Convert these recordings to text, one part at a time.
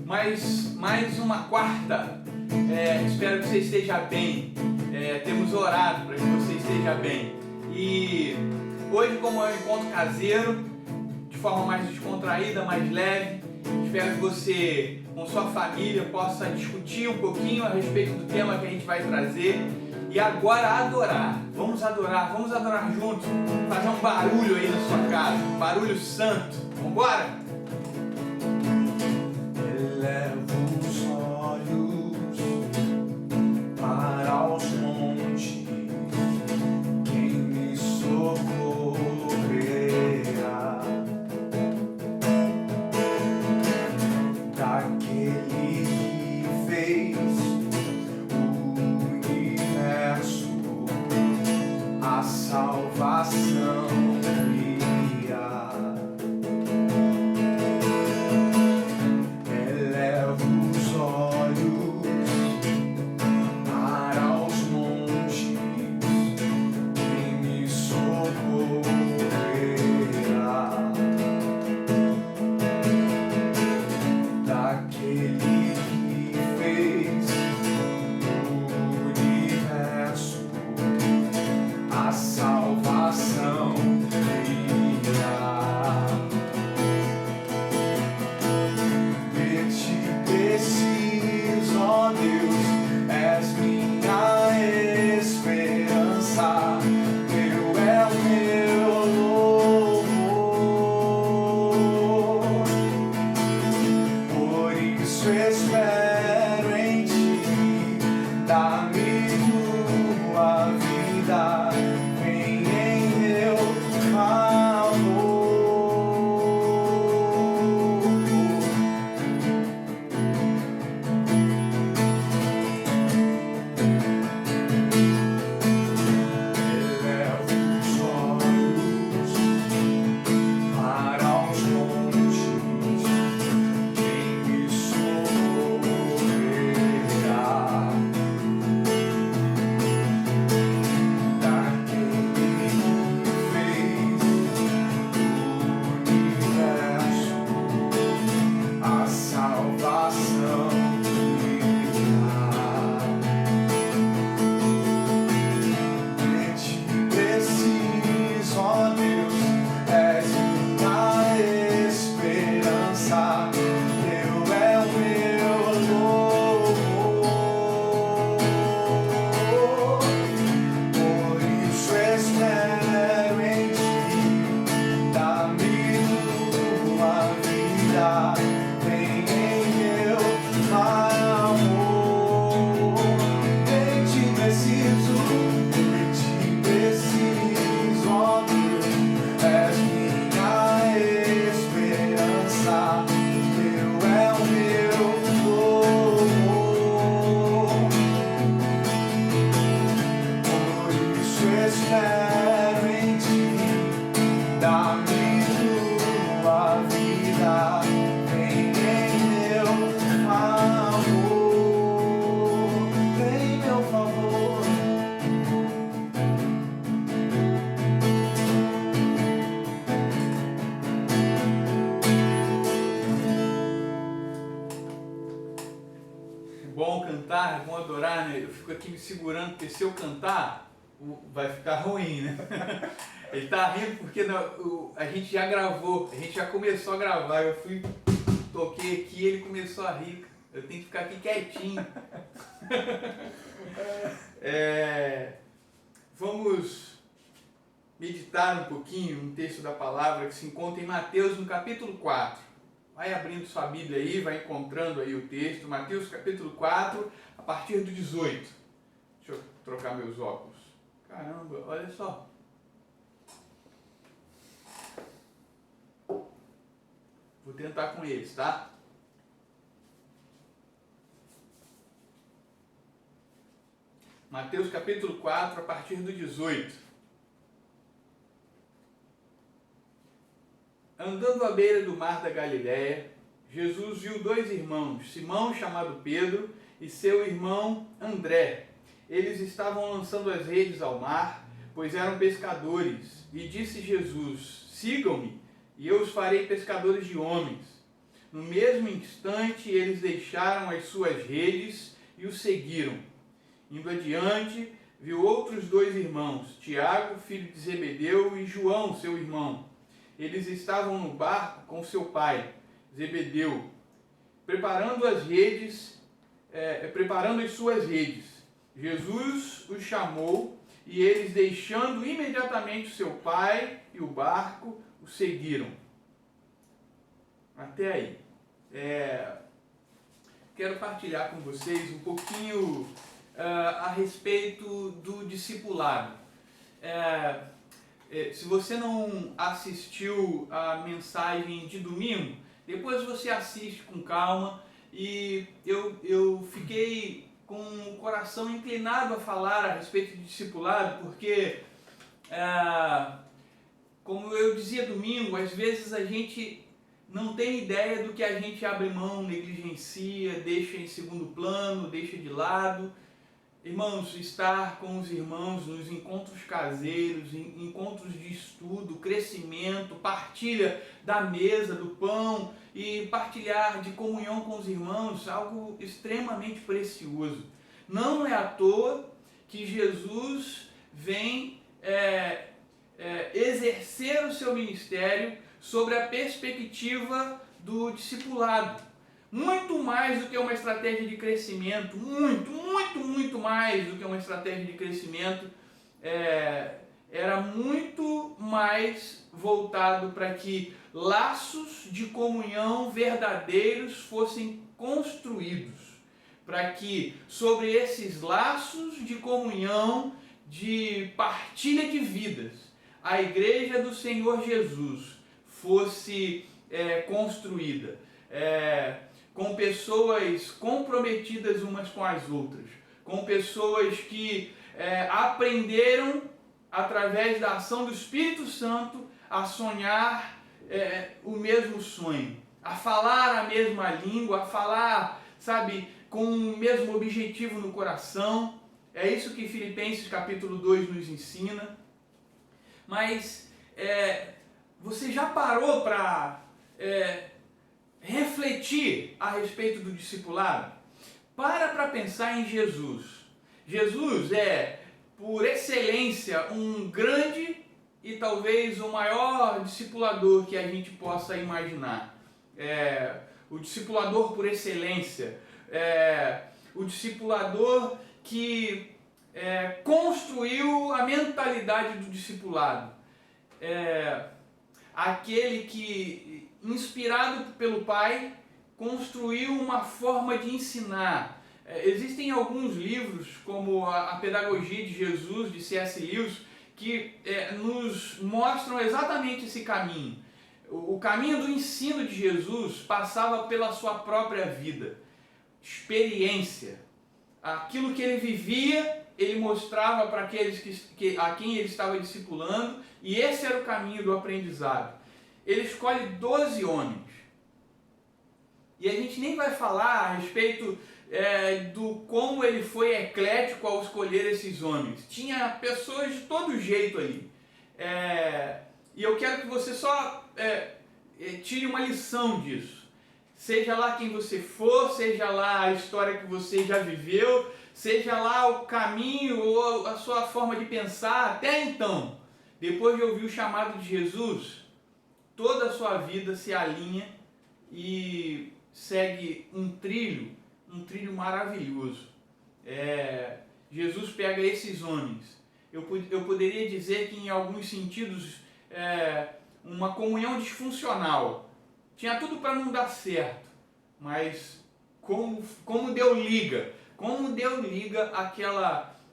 mais uma quarta. Espero que você esteja bem. Temos orado para que você esteja bem. E hoje, como é um encontro caseiro, de forma mais descontraída, mais leve, espero que você, com sua família, possa discutir um pouquinho a respeito do tema que a gente vai trazer. E agora adorar. Vamos adorar juntos. Fazer um barulho aí na sua casa, um barulho santo. Vamos embora? Elevo os olhos para os montes, quem me socorrerá? Daquele que fez o universo, a salvação virá. É bom adorar, né? Eu fico aqui me segurando, porque se eu cantar, vai ficar ruim, né? Ele tá rindo porque a gente já gravou, a gente já começou a gravar, eu toquei aqui e ele começou a rir. Eu tenho que ficar aqui quietinho. Vamos meditar um pouquinho um texto da palavra que se encontra em Mateus, no capítulo 4. Vai abrindo sua Bíblia aí, vai encontrando aí o texto. Mateus capítulo 4, a partir do 18. Deixa eu trocar meus óculos. Caramba, olha só. Vou tentar com eles, tá? Mateus capítulo 4, a partir do 18. Andando à beira do mar da Galiléia, Jesus viu dois irmãos, Simão, chamado Pedro, e seu irmão André. Eles estavam lançando as redes ao mar, pois eram pescadores. E disse Jesus: sigam-me, e eu os farei pescadores de homens. No mesmo instante, eles deixaram as suas redes e o seguiram. Indo adiante, viu outros dois irmãos, Tiago, filho de Zebedeu, e João, seu irmão. Eles estavam no barco com seu pai, Zebedeu, preparando as suas redes. Jesus os chamou e eles, deixando imediatamente o seu pai e o barco, o seguiram. Até aí. Quero partilhar com vocês um pouquinho a respeito do discipulado. Se você não assistiu a mensagem de domingo, depois você assiste com calma. E eu fiquei com o coração inclinado a falar a respeito de discipulado, porque, como eu dizia domingo, às vezes a gente não tem ideia do que a gente abre mão, negligencia, deixa em segundo plano, deixa de lado. Irmãos, estar com os irmãos nos encontros caseiros, encontros de estudo, crescimento, partilha da mesa, do pão e partilhar de comunhão com os irmãos, algo extremamente precioso. Não é à toa que Jesus vem exercer o seu ministério sobre a perspectiva do discipulado. Muito mais do que uma estratégia de crescimento, muito mais do que uma estratégia de crescimento, era muito mais voltado para que laços de comunhão verdadeiros fossem construídos, para que sobre esses laços de comunhão, de partilha de vidas, a Igreja do Senhor Jesus fosse construída, com pessoas comprometidas umas com as outras, com pessoas que aprenderam, através da ação do Espírito Santo, a sonhar o mesmo sonho, a falar a mesma língua, a falar, com o mesmo objetivo no coração. É isso que Filipenses capítulo 2 nos ensina. Mas você já parou para refletir a respeito do discipulado? Para pensar em Jesus. Jesus é, por excelência, um grande e talvez o maior discipulador que a gente possa imaginar. O discipulador por excelência, o discipulador que construiu a mentalidade do discipulado. Aquele que, inspirado pelo Pai, construiu uma forma de ensinar. Existem alguns livros, como a Pedagogia de Jesus, de C.S. Lewis, que nos mostram exatamente esse caminho. O caminho do ensino de Jesus passava pela sua própria vida, experiência. Aquilo que ele vivia, ele mostrava para aqueles a quem ele estava discipulando, e esse era o caminho do aprendizado. Ele escolhe 12 homens. E a gente nem vai falar a respeito do como ele foi eclético ao escolher esses homens. Tinha pessoas de todo jeito ali. E eu quero que você só tire uma lição disso. Seja lá quem você for, seja lá a história que você já viveu, seja lá o caminho ou a sua forma de pensar, até então, depois de ouvir o chamado de Jesus, toda a sua vida se alinha e segue um trilho maravilhoso. Jesus pega esses homens. Eu poderia dizer que, em alguns sentidos, uma comunhão disfuncional. Tinha tudo para não dar certo, mas como Deus liga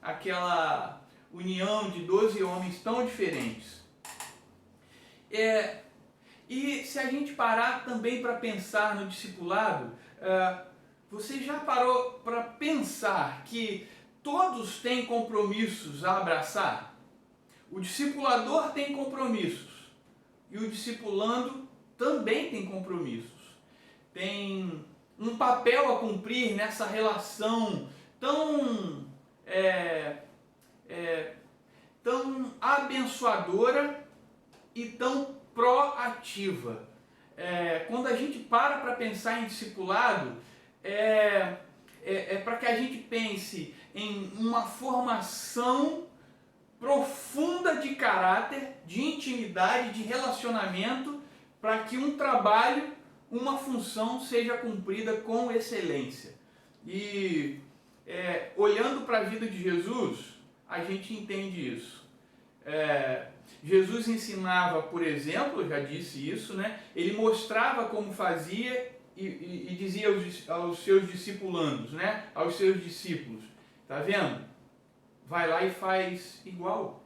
aquela união de 12 homens tão diferentes. E se a gente parar também para pensar no discipulado, você já parou para pensar que todos têm compromissos a abraçar? O discipulador tem compromissos e o discipulando também tem compromissos. Tem um papel a cumprir nessa relação tão abençoadora e tão proativa. quando a gente para pensar em discipulado, é para que a gente pense em uma formação profunda de caráter, de intimidade, de relacionamento, para que um trabalho, uma função seja cumprida com excelência. E olhando para a vida de Jesus, a gente entende isso. Jesus ensinava, por exemplo, eu já disse isso, né? Ele mostrava como fazia e dizia aos seus discipulandos, né? Aos seus discípulos, tá vendo? Vai lá e faz igual.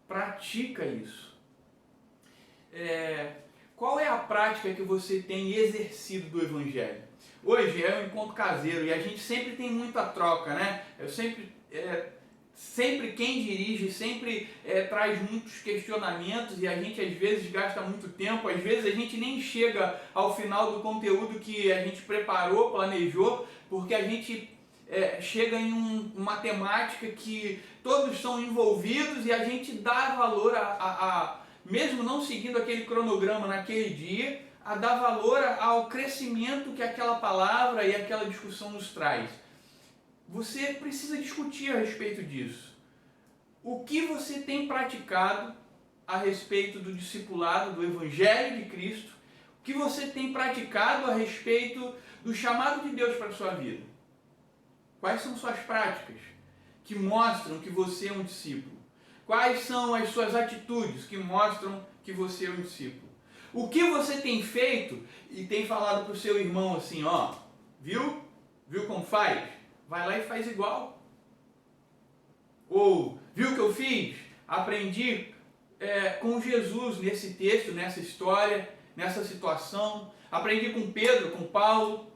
Pratica isso. Qual é a prática que você tem exercido do Evangelho? Hoje é um encontro caseiro e a gente sempre tem muita troca, né? Sempre quem dirige sempre traz muitos questionamentos e a gente às vezes gasta muito tempo, às vezes a gente nem chega ao final do conteúdo que a gente preparou, planejou, porque a gente chega em uma temática que todos são envolvidos e a gente dá valor mesmo não seguindo aquele cronograma naquele dia, a dar valor ao crescimento que aquela palavra e aquela discussão nos traz. Você precisa discutir a respeito disso. O que você tem praticado a respeito do discipulado, do Evangelho de Cristo? O que você tem praticado a respeito do chamado de Deus para a sua vida? Quais são suas práticas que mostram que você é um discípulo? Quais são as suas atitudes que mostram que você é um discípulo? O que você tem feito e tem falado para o seu irmão assim, ó, viu? Viu como faz? Vai lá e faz igual. Ou, viu o que eu fiz? Aprendi com Jesus nesse texto, nessa história, nessa situação. Aprendi com Pedro, com Paulo.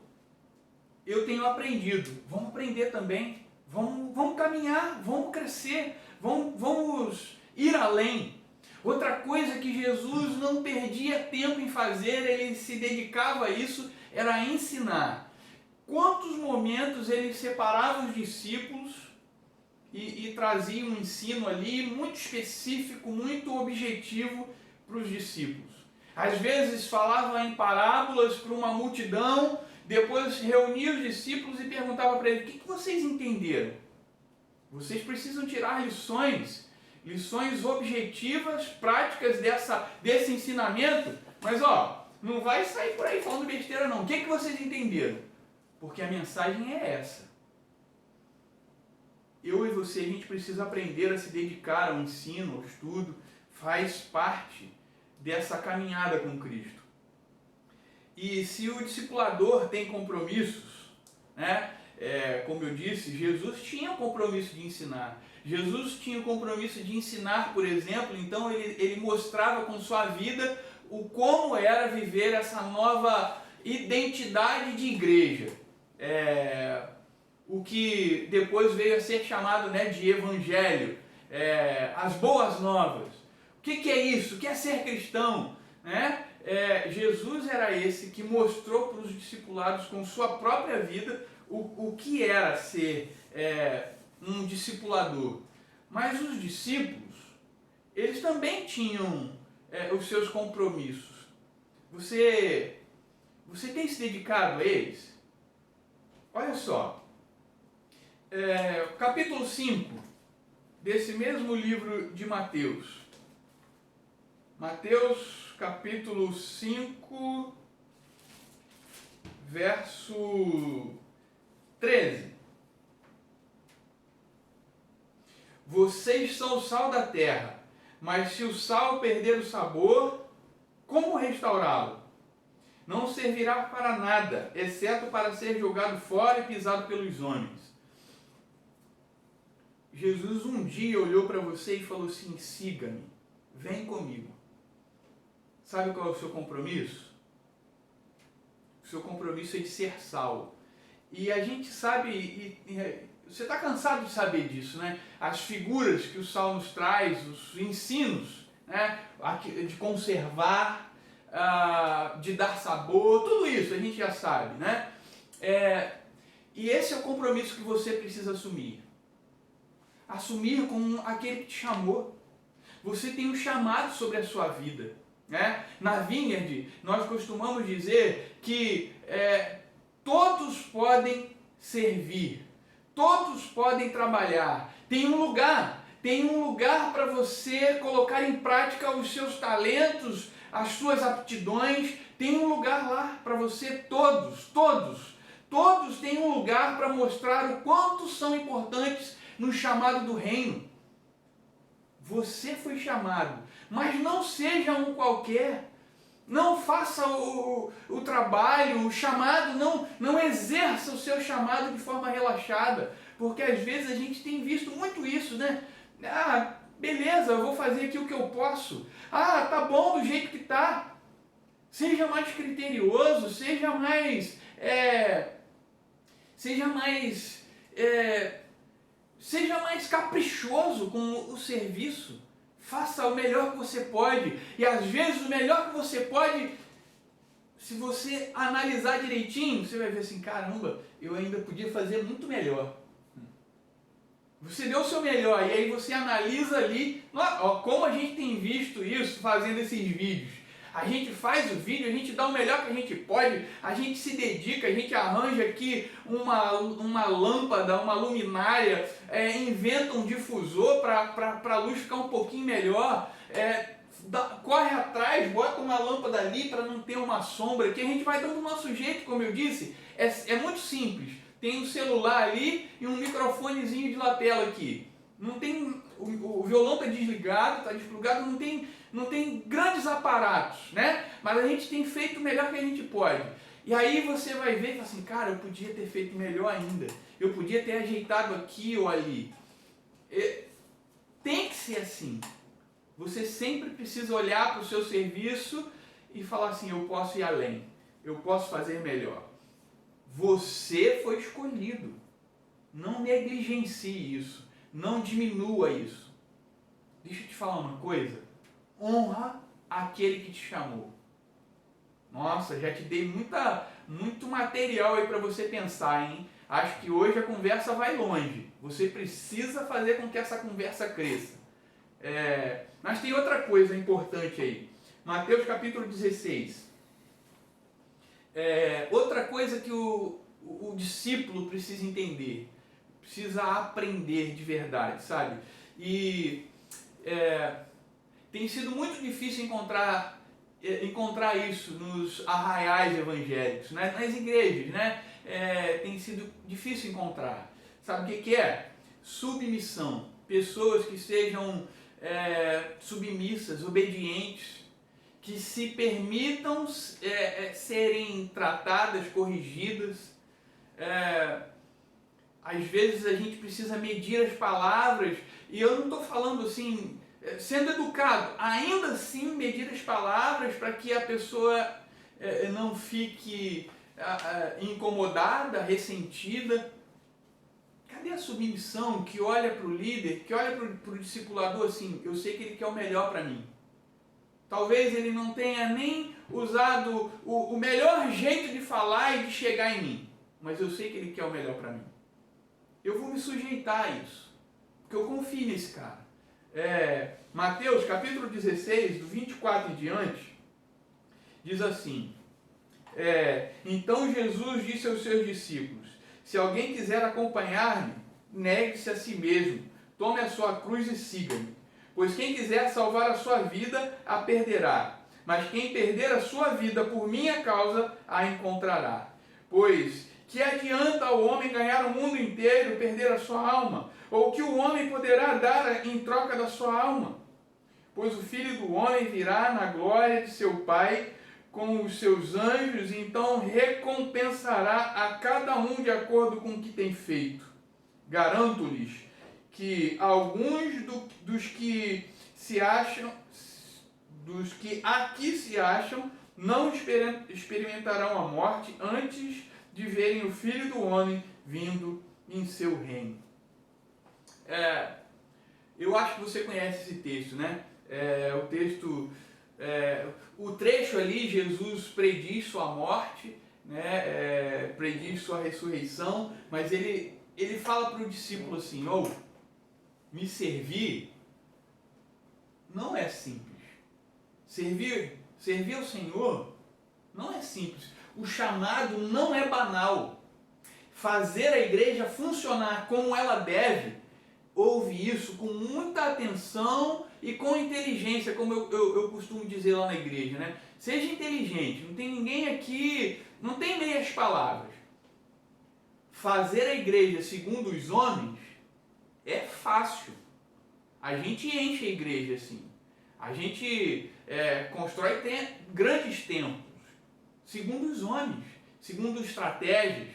Eu tenho aprendido. Vamos aprender também. Vamos caminhar, vamos crescer, vamos ir além. Outra coisa que Jesus não perdia tempo em fazer, ele se dedicava a isso, era ensinar. Quantos momentos ele separava os discípulos e trazia um ensino ali muito específico, muito objetivo para os discípulos. Às vezes falava em parábolas para uma multidão, depois reunia os discípulos e perguntava para eles, o que vocês entenderam? Vocês precisam tirar lições objetivas, práticas desse ensinamento, mas não vai sair por aí falando besteira não. O que vocês entenderam? Porque a mensagem é essa. Eu e você, a gente precisa aprender a se dedicar ao ensino, ao estudo, faz parte dessa caminhada com Cristo. E se o discipulador tem compromissos, né? Como eu disse, Jesus tinha o compromisso de ensinar. Jesus tinha o compromisso de ensinar, por exemplo, então ele mostrava com sua vida o como era viver essa nova identidade de igreja. O que depois veio a ser chamado, né, de evangelho, as boas novas. O que é isso? O que é ser cristão? Né? Jesus era esse que mostrou para os discipulados com sua própria vida o que era ser um discipulador. Mas os discípulos, eles também tinham os seus compromissos. Você tem se dedicado a eles? Olha só, capítulo 5 desse mesmo livro de Mateus. Mateus, capítulo 5, verso 13. Vocês são o sal da terra, mas se o sal perder o sabor, como restaurá-lo? Não servirá para nada, exceto para ser jogado fora e pisado pelos homens. Jesus um dia olhou para você e falou assim, siga-me, vem comigo. Sabe qual é o seu compromisso? O seu compromisso é de ser sal. E a gente sabe, você está cansado de saber disso, né? As figuras que o sal nos traz, os ensinos, né? De conservar, de dar sabor, tudo isso a gente já sabe, né? E esse é o compromisso que você precisa assumir. Assumir com aquele que te chamou. Você tem um chamado sobre a sua vida. né? Na Vineyard, nós costumamos dizer que todos podem servir, todos podem trabalhar. Tem um lugar para você colocar em prática os seus talentos, as suas aptidões. Tem um lugar lá para você, todos têm um lugar para mostrar o quanto são importantes no chamado do reino. Você foi chamado, mas não seja um qualquer. Não faça o trabalho, o chamado, não exerça o seu chamado de forma relaxada, porque às vezes a gente tem visto muito isso, né? Ah, beleza, eu vou fazer aqui o que eu posso. Ah, tá bom do jeito que tá. Seja mais criterioso, seja mais caprichoso com o serviço. Faça o melhor que você pode. E às vezes o melhor que você pode, se você analisar direitinho, você vai ver assim, caramba, eu ainda podia fazer muito melhor. Você deu o seu melhor e aí você analisa ali, ó, como a gente tem visto isso fazendo esses vídeos. A gente faz o vídeo, a gente dá o melhor que a gente pode, a gente se dedica, a gente arranja aqui uma lâmpada, uma luminária, inventa um difusor para a luz ficar um pouquinho melhor, corre atrás, bota uma lâmpada ali para não ter uma sombra, que a gente vai dando o nosso jeito, como eu disse, é muito simples. Tem um celular ali e um microfonezinho de lapela aqui. Não tem, o violão está desligado, está desplugado, não tem grandes aparatos, né? Mas a gente tem feito o melhor que a gente pode. E aí você vai ver e fala assim, cara, eu podia ter feito melhor ainda. Eu podia ter ajeitado aqui ou ali. Tem que ser assim. Você sempre precisa olhar para o seu serviço e falar assim, eu posso ir além. Eu posso fazer melhor. Você foi escolhido. Não negligencie isso. Não diminua isso. Deixa eu te falar uma coisa. Honra aquele que te chamou. Nossa, já te dei muito material aí para você pensar, hein? Acho que hoje a conversa vai longe. Você precisa fazer com que essa conversa cresça. Mas tem outra coisa importante aí. Mateus capítulo 16. Outra coisa que o discípulo precisa entender. Precisa aprender de verdade, sabe? E tem sido muito difícil encontrar isso nos arraiais evangélicos, né? Nas igrejas, né? Tem sido difícil encontrar. Sabe o que é? Submissão. Pessoas que sejam submissas, obedientes, que se permitam serem tratadas, corrigidas. Às vezes a gente precisa medir as palavras, e eu não estou falando assim, sendo educado, ainda assim medir as palavras para que a pessoa não fique incomodada, ressentida. Cadê a submissão que olha para o líder, que olha para o discipulador assim, eu sei que ele quer o melhor para mim. Talvez ele não tenha nem usado o melhor jeito de falar e de chegar em mim, mas eu sei que ele quer o melhor para mim. Eu vou me sujeitar a isso, porque eu confio nesse cara. Mateus capítulo 16, do 24 em diante, diz assim, então Jesus disse aos seus discípulos, se alguém quiser acompanhar-me, negue-se a si mesmo, tome a sua cruz e siga-me. Pois quem quiser salvar a sua vida, a perderá. Mas quem perder a sua vida por minha causa, a encontrará. Pois que adianta ao homem ganhar o mundo inteiro e perder a sua alma? Ou o que o homem poderá dar em troca da sua alma? Pois o Filho do Homem virá na glória de seu Pai com os seus anjos, e então recompensará a cada um de acordo com o que tem feito. Garanto-lhes que alguns dos que aqui se acham, não experimentarão a morte antes de verem o Filho do Homem vindo em seu reino. Eu acho que você conhece esse texto, né? O trecho ali, Jesus prediz sua morte, né? Prediz sua ressurreição, mas ele fala para o discípulo assim, me servir não é simples. Servir Servir ao Senhor não é simples. O chamado não é banal. Fazer a igreja funcionar como ela deve, ouve isso com muita atenção e com inteligência, como eu costumo dizer lá na igreja, né? Seja inteligente, não tem ninguém aqui, não tem meias palavras. Fazer a igreja segundo os homens é fácil. A gente enche a igreja assim. A gente constrói grandes templos, segundo os homens, segundo estratégias,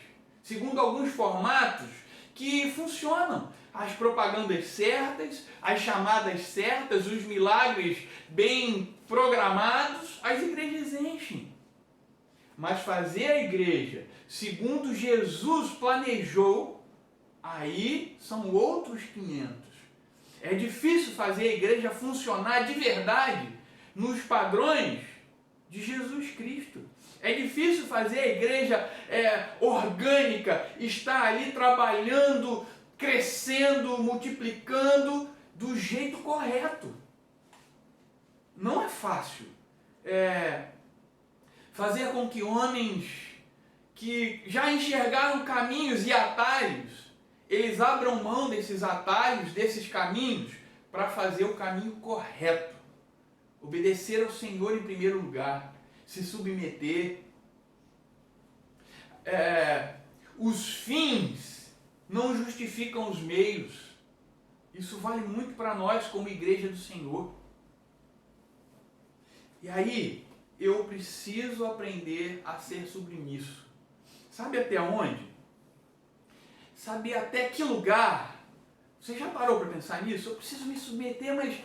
segundo alguns formatos que funcionam. As propagandas certas, as chamadas certas, os milagres bem programados, as igrejas enchem. Mas fazer a igreja segundo Jesus planejou, aí são outros 500. É difícil fazer a igreja funcionar de verdade nos padrões de Jesus Cristo. É difícil fazer a igreja orgânica, estar ali trabalhando, crescendo, multiplicando do jeito correto. Não é fácil. Fazer com que homens que já enxergaram caminhos e atalhos, eles abram mão desses atalhos, desses caminhos, para fazer o caminho correto. Obedecer ao Senhor em primeiro lugar, se submeter. Os fins não justificam os meios. Isso vale muito para nós como igreja do Senhor. E aí, eu preciso aprender a ser submisso. Sabe até onde? Sabe até que lugar? Você já parou para pensar nisso? Eu preciso me submeter, mas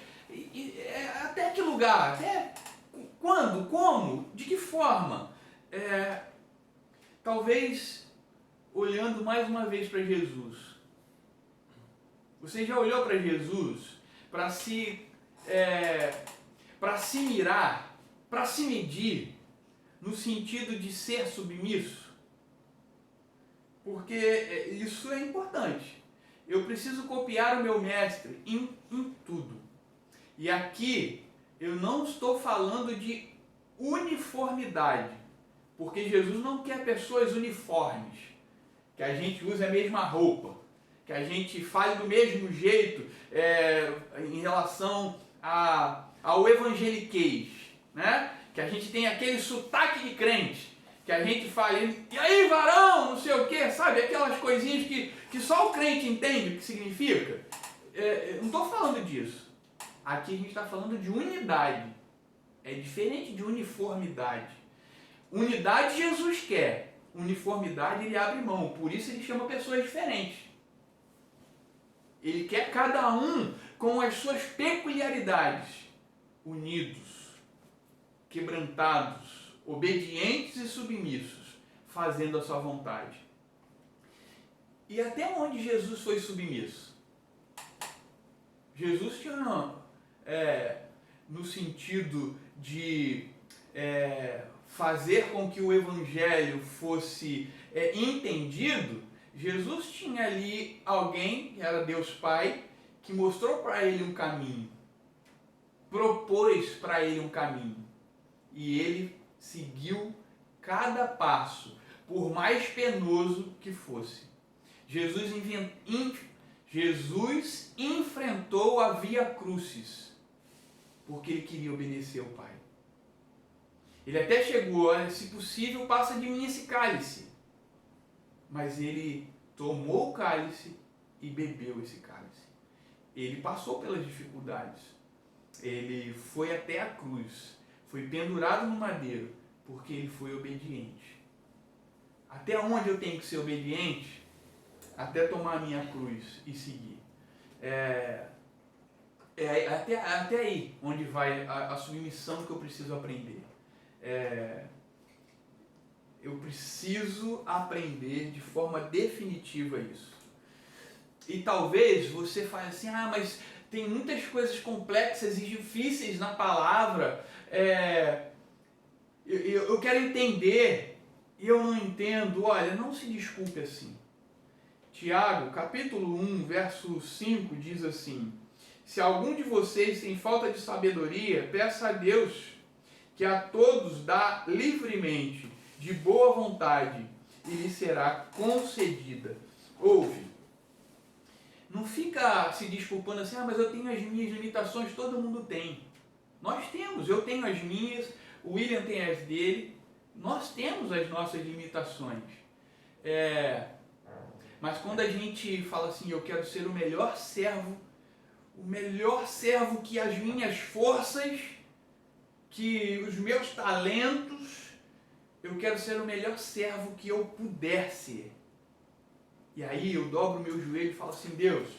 até que lugar? Até quando? Como? De que forma? Talvez olhando mais uma vez para Jesus. Você já olhou para Jesus para se mirar, para se medir, no sentido de ser submisso? Porque isso é importante. Eu preciso copiar o meu mestre em tudo. E aqui eu não estou falando de uniformidade, porque Jesus não quer pessoas uniformes, que a gente use a mesma roupa, que a gente fale do mesmo jeito em relação ao evangeliquez, né? Que a gente tem aquele sotaque de crente, que a gente fala, e aí varão, não sei o que, sabe? Aquelas coisinhas que só o crente entende o que significa. Não estou falando disso. Aqui a gente está falando de unidade. É diferente de uniformidade. Unidade Jesus quer. Uniformidade ele abre mão. Por isso ele chama pessoas diferentes. Ele quer cada um com as suas peculiaridades. Unidos, quebrantados, obedientes e submissos, fazendo a sua vontade. E até onde Jesus foi submisso? Jesus tinha, no sentido de fazer com que o evangelho fosse entendido, Jesus tinha ali alguém, que era Deus Pai, que mostrou para ele um caminho, propôs para ele um caminho, e ele seguiu cada passo, por mais penoso que fosse. Jesus enfrentou a via crucis, porque ele queria obedecer ao Pai. Ele até chegou, olha, se possível, passa de mim esse cálice. Mas ele tomou o cálice e bebeu esse cálice. Ele passou pelas dificuldades. Ele foi até a cruz. Foi pendurado no madeiro, porque ele foi obediente. Até onde eu tenho que ser obediente? Até tomar a minha cruz e seguir. Até aí onde vai a submissão que eu preciso aprender. Eu preciso aprender de forma definitiva isso. E talvez você fale assim, mas tem muitas coisas complexas e difíceis na palavra, eu quero entender e eu não entendo. Olha, não se desculpe assim. Tiago, capítulo 1, verso 5 diz assim: se algum de vocês tem falta de sabedoria, peça a Deus, que a todos dá livremente, de boa vontade, e lhe será concedida. Ouve, não fica se desculpando assim, mas eu tenho as minhas limitações, todo mundo tem. Nós temos, eu tenho as minhas, o William tem as dele, nós temos as nossas limitações. Mas quando a gente fala assim, eu quero ser o melhor servo que as minhas forças, que os meus talentos, eu quero ser o melhor servo que eu puder ser. E aí eu dobro o meu joelho e falo assim, Deus,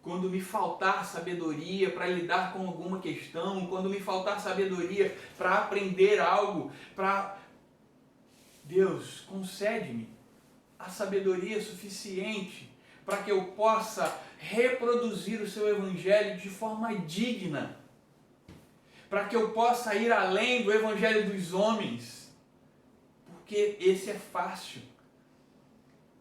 quando me faltar sabedoria para lidar com alguma questão, quando me faltar sabedoria para aprender algo, Deus, concede-me a sabedoria suficiente para que eu possa reproduzir o seu evangelho de forma digna, para que eu possa ir além do evangelho dos homens, porque esse é fácil.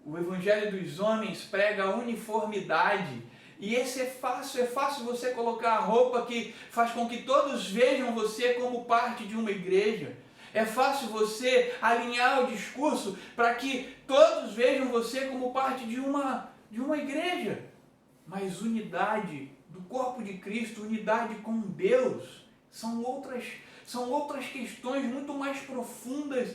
O evangelho dos homens prega a uniformidade, e esse é fácil você colocar a roupa que faz com que todos vejam você como parte de uma igreja. É fácil você alinhar o discurso para que todos vejam você como parte de uma igreja. Mas unidade do corpo de Cristo, unidade com Deus, são outras questões muito mais profundas,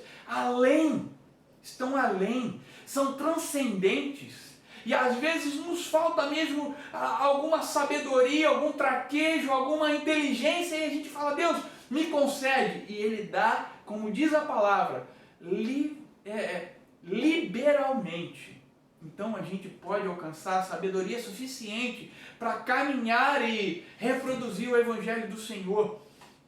estão além, são transcendentes. E às vezes nos falta mesmo alguma sabedoria, algum traquejo, alguma inteligência, e a gente fala, Deus, me concede. E Ele dá, como diz a palavra, liberalmente. Então a gente pode alcançar sabedoria suficiente para caminhar e reproduzir o Evangelho do Senhor.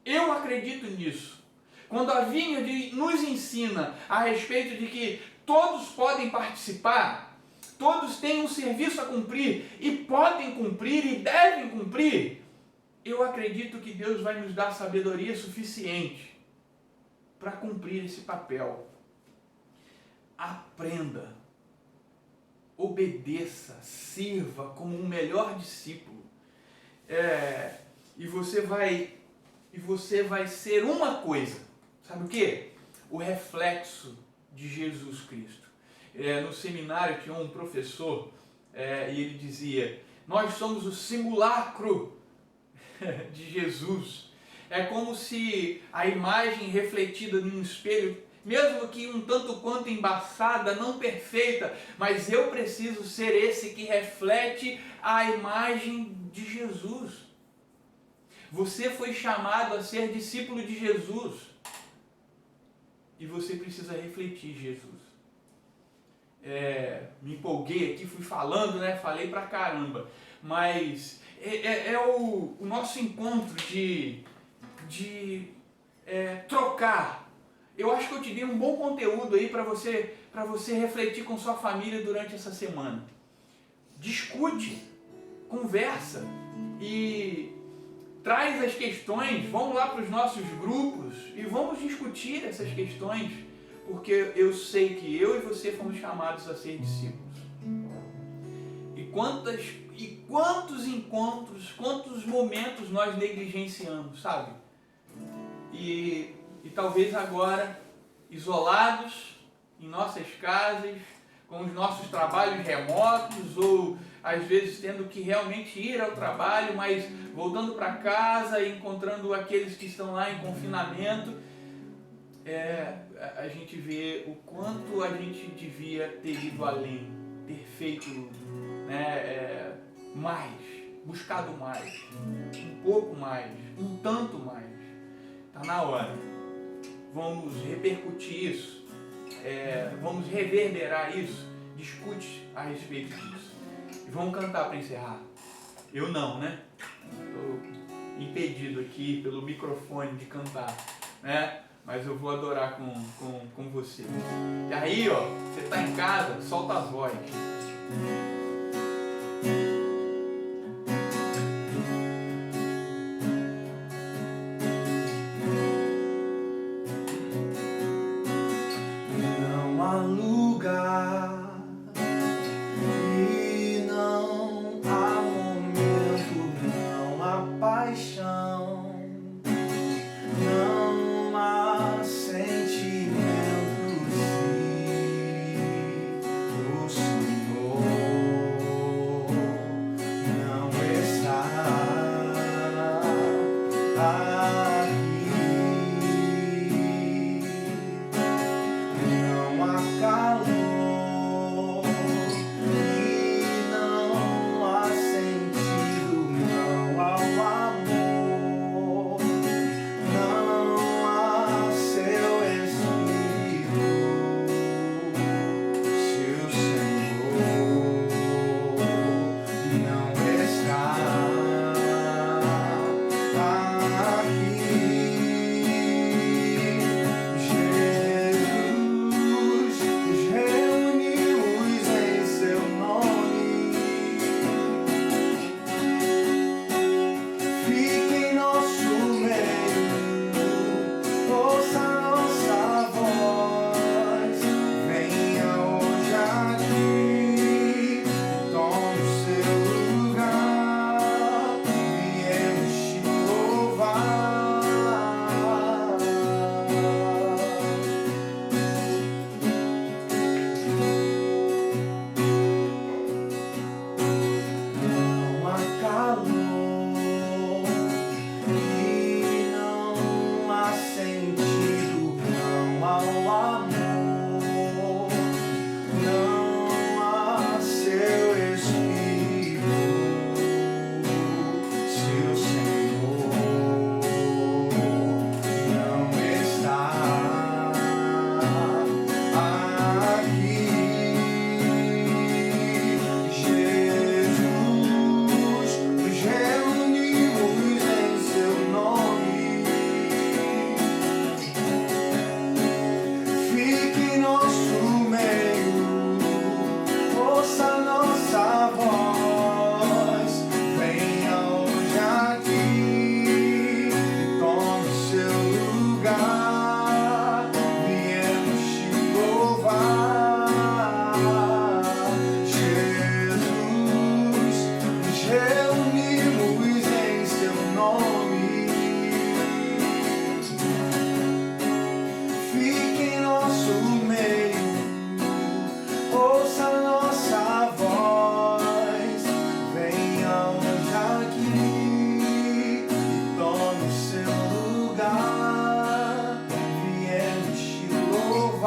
Eu acredito nisso. Quando a Vineyard nos ensina a respeito de que todos podem participar, todos têm um serviço a cumprir e podem cumprir e devem cumprir, eu acredito que Deus vai nos dar sabedoria suficiente para cumprir esse papel. Aprenda, obedeça, sirva como um melhor discípulo. E você vai ser uma coisa, sabe o quê? O reflexo de Jesus Cristo. No seminário tinha um professor e ele dizia, nós somos o simulacro de Jesus. É como se a imagem refletida num espelho, mesmo que um tanto quanto embaçada, não perfeita, mas eu preciso ser esse que reflete a imagem de Jesus. Você foi chamado a ser discípulo de Jesus e você precisa refletir Jesus. Me empolguei aqui, fui falando, falei pra caramba, mas o nosso encontro de trocar. Eu acho que eu te dei um bom conteúdo aí para você refletir com sua família durante essa semana. Discute, conversa e traz as questões, vamos lá para os nossos grupos e vamos discutir essas questões, porque eu sei que eu e você fomos chamados a ser discípulos. E quantos encontros, quantos momentos nós negligenciamos, sabe? E talvez agora, isolados em nossas casas, com os nossos trabalhos remotos, ou às vezes tendo que realmente ir ao trabalho, mas voltando para casa e encontrando aqueles que estão lá em confinamento, a gente vê o quanto a gente devia ter ido além, ter feito mais, buscado mais, um pouco mais, um tanto mais. Está na hora. Vamos repercutir isso, vamos reverberar isso, discute a respeito disso. E vamos cantar para encerrar. Eu não, Estou impedido aqui pelo microfone de cantar, Mas eu vou adorar com você. E aí, você está em casa, solta a voz. não há lugar e não há momento, não há paixão, não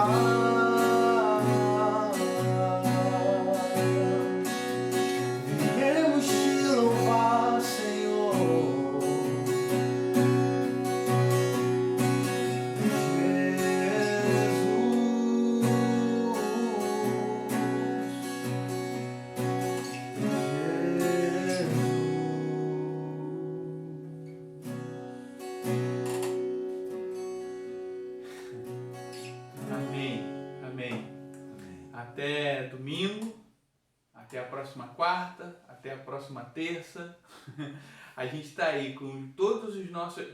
louvar, viemos te louvar, Senhor. Amém, amém. Até domingo, até a próxima quarta, até a próxima terça. A gente está aí com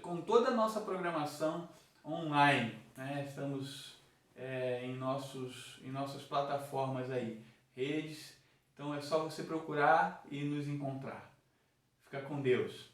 com toda a nossa programação online, né? Estamos em nossas plataformas aí, redes. Então é só você procurar e nos encontrar. Fica com Deus.